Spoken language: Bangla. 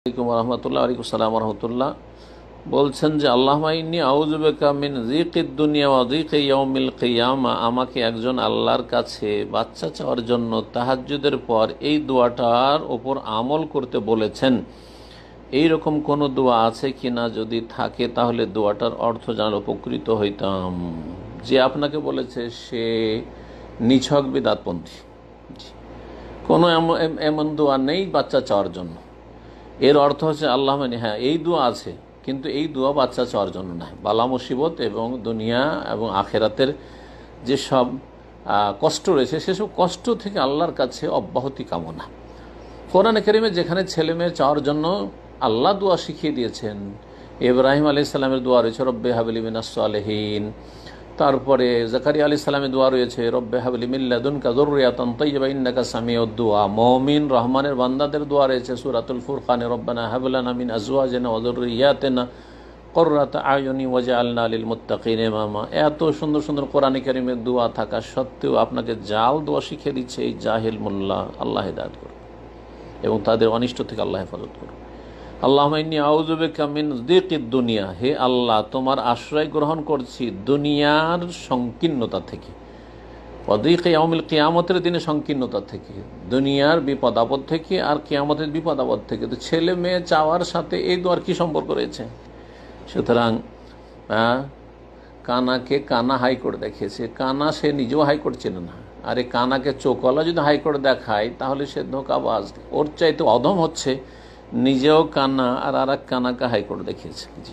আলাইকুম রহমতুল্লাহ। ওয়ালাইকুম আসসালাম রহমতুল্লাহ। বলছেন যে আল্লাহুম্মা ইন্নী আউযু বিকা মিন যিকিদ দুনিয়া ওয়া যিকি ইয়াউমিল কিয়ামা। আমাকে একজন আল্লাহর কাছে বাচ্চা চাওয়ার জন্য তাহাজ্জুদের পর এই দোয়াটার ওপর আমল করতে বলেছেন। এই রকম কোনো দোয়া আছে কিনা, যদি থাকে তাহলে দোয়াটার অর্থ জানালে উপকৃত হইতাম। যে আপনাকে বলেছে সে নিছক বিদআতপন্থী। কোনো এমন দোয়া নেই বাচ্চা চাওয়ার জন্য। এর অর্থ হচ্ছে আল্লাহ হ্যাঁ এই দোয়া আছে, কিন্তু এই দোয়া বাচ্চা চাওয়ার জন্য নয়। বালা মুসিবত এবং দুনিয়া এবং আখেরাতের যেসব কষ্ট রয়েছে সেসব কষ্ট থেকে আল্লাহর কাছে অব্যাহতি কামনা। কোরআনে কারিমে যেখানে ছেলে মেয়ে চাওয়ার জন্য আল্লাহ দোয়া শিখিয়ে দিয়েছেন, ইব্রাহিম আলাইহিস সালামের দোয়া রয়েছে রব্বে হাবলি মিনাস সালিহিন। তারপরে জাকারিয়া আলাইহিস সালামের দোয়া রয়েছে রব্বে হাবলি মিন লাদুনকা যুররিয়াতান তাইয়্যিবা ইন্নাকা সামিউদ দুআ। মুমিন রহমানের বান্দাদের দোয়া রয়েছে সূরাতুল ফুরকানে রব্বানা হাব লানা মিন আজওয়াজিনা ওয়া যুররিয়াতিনা কুররাতা আয়ুনি ওয়াজআলনা লিল মুত্তাকিনা ইমামা। এত সুন্দর সুন্দর কোরআনে কারিমের দোয়া থাকা সত্ত্বেও আপনাকে জাল দোয়া শিখিয়ে দিচ্ছে এই জাহিল মোল্লা। আল্লাহ হিদায়াত করুন এবং তাদের অনিষ্ট থেকে আল্লাহ হেফাজত করুন। আল্লাহুম্মা ইন্নী আউযু বিকা মিন যিকিদ দুনিয়া। হে আল্লাহ, তোমার আশ্রয় গ্রহণ করছি দুনিয়ার সংকীর্ণতা থেকে, ওয়া যিকি ইয়াউমিল কিয়ামতের দিনে সংকীর্ণতা থেকে, দুনিয়ার বিপদ আপদ থেকে আর কিয়ামতের বিপদ আপদ থেকে। তো ছেলে মেয়ে চাওয়ার সাথে এই দোয়ার কী সম্পর্ক রয়েছে? সুতরাং কানাকে কানা হাইকোর্ট দেখিয়েছে, কানা সে নিজেও হাইকোর্ট চেনে না। আর এই কানাকে চোখওয়ালা যদি হাইকোর্ট দেখায় তাহলে সে ধোঁকাবাজ। ওর চাইতে অধম হচ্ছে নিজেও কানা আর এক কানাকে হাইকোর্ট দেখিয়েছে।